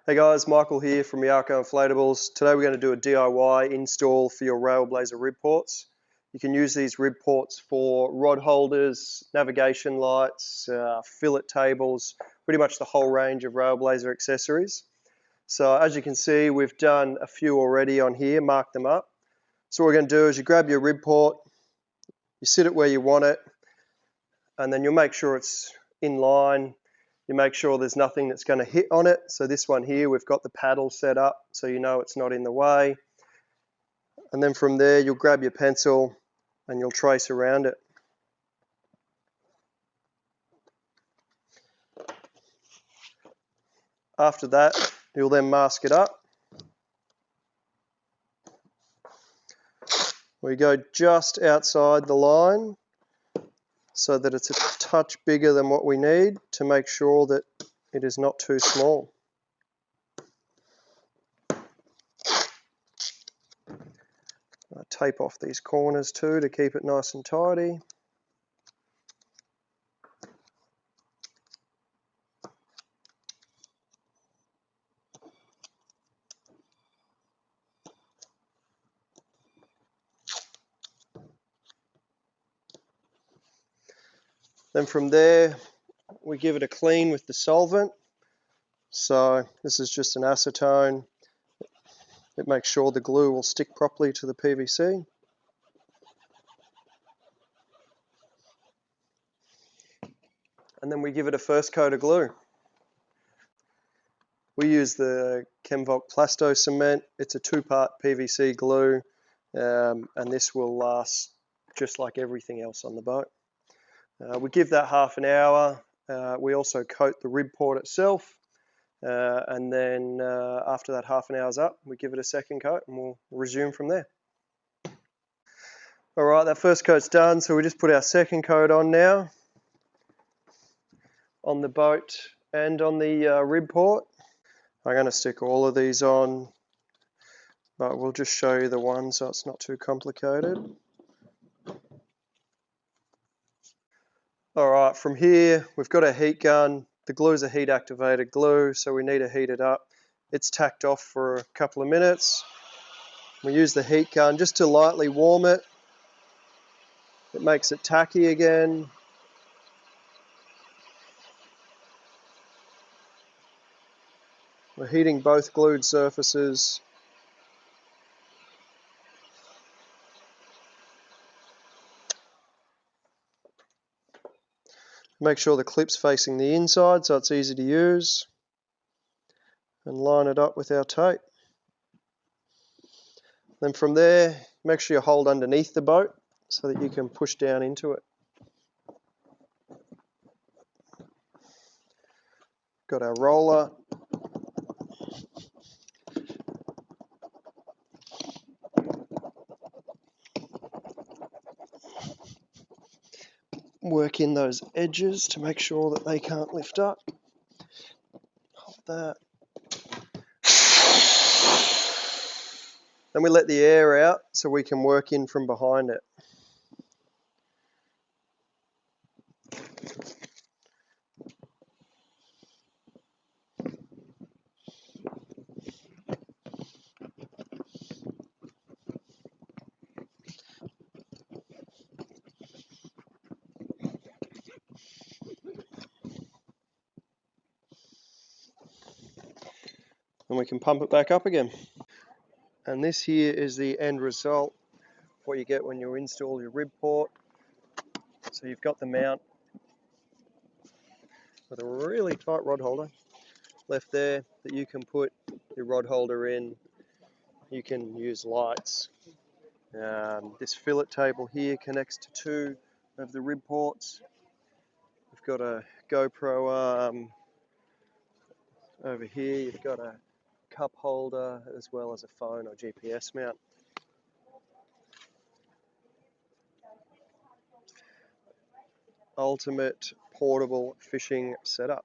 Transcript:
Hey guys, Michael here from MIARCO Inflatables. Today we're going to do a DIY install for your Railblaza Ribports. You can use these Ribports for rod holders, navigation lights, fillet tables, pretty much the whole range of Railblaza accessories. So as you can see, we've done a few already on here, marked them up. So what we're going to do is you grab your Ribport, you sit it where you want it, and then you'll make sure it's in line. You make sure there's nothing that's going to hit on it. So this one here, we've got the paddle set up so you know it's not in the way. And then from there, you'll grab your pencil and you'll trace around it. After that, you'll then mask it up. We go just outside the line so that it's a touch bigger than what we need to make sure that it is not too small. I tape off these corners too to keep it nice and tidy. Then from there, we give it a clean with the solvent. So this is just an acetone. It makes sure the glue will stick properly to the PVC. And then we give it a first coat of glue. We use the Chemvolk Plasto cement. It's a 2-part PVC glue, and this will last just like everything else on the boat. We give that half an hour. We also coat the Ribport itself, and then after that half an hour's up, we give it a second coat and we'll resume from there. All right, that first coat's done, so we just put our second coat on now on the boat and on the Ribport. I'm going to stick all of these on, but we'll just show you the one so it's not too complicated. All right, from here we've got a heat gun. The glue is a heat activated glue, so we need to heat it up. It's tacked off for a couple of minutes. We use the heat gun just to lightly warm it. It makes it tacky again. We're heating both glued surfaces. Make sure the clip's facing the inside so it's easy to use. And line it up with our tape. Then from there, make sure you hold underneath the boat so that you can push down into it. Got our roller. Work in those edges to make sure that they can't lift up. Hold that. Then we let the air out so we can work in from behind it. And we can pump it back up again. And this here is the end result, what you get when you install your Ribport. So you've got the mount with a really tight rod holder left there that you can put your rod holder in. You can use lights. This fillet table here connects to 2 of the Ribports. We've got a GoPro arm over here. You've got a cup holder as well as a phone or GPS mount. Ultimate portable fishing setup.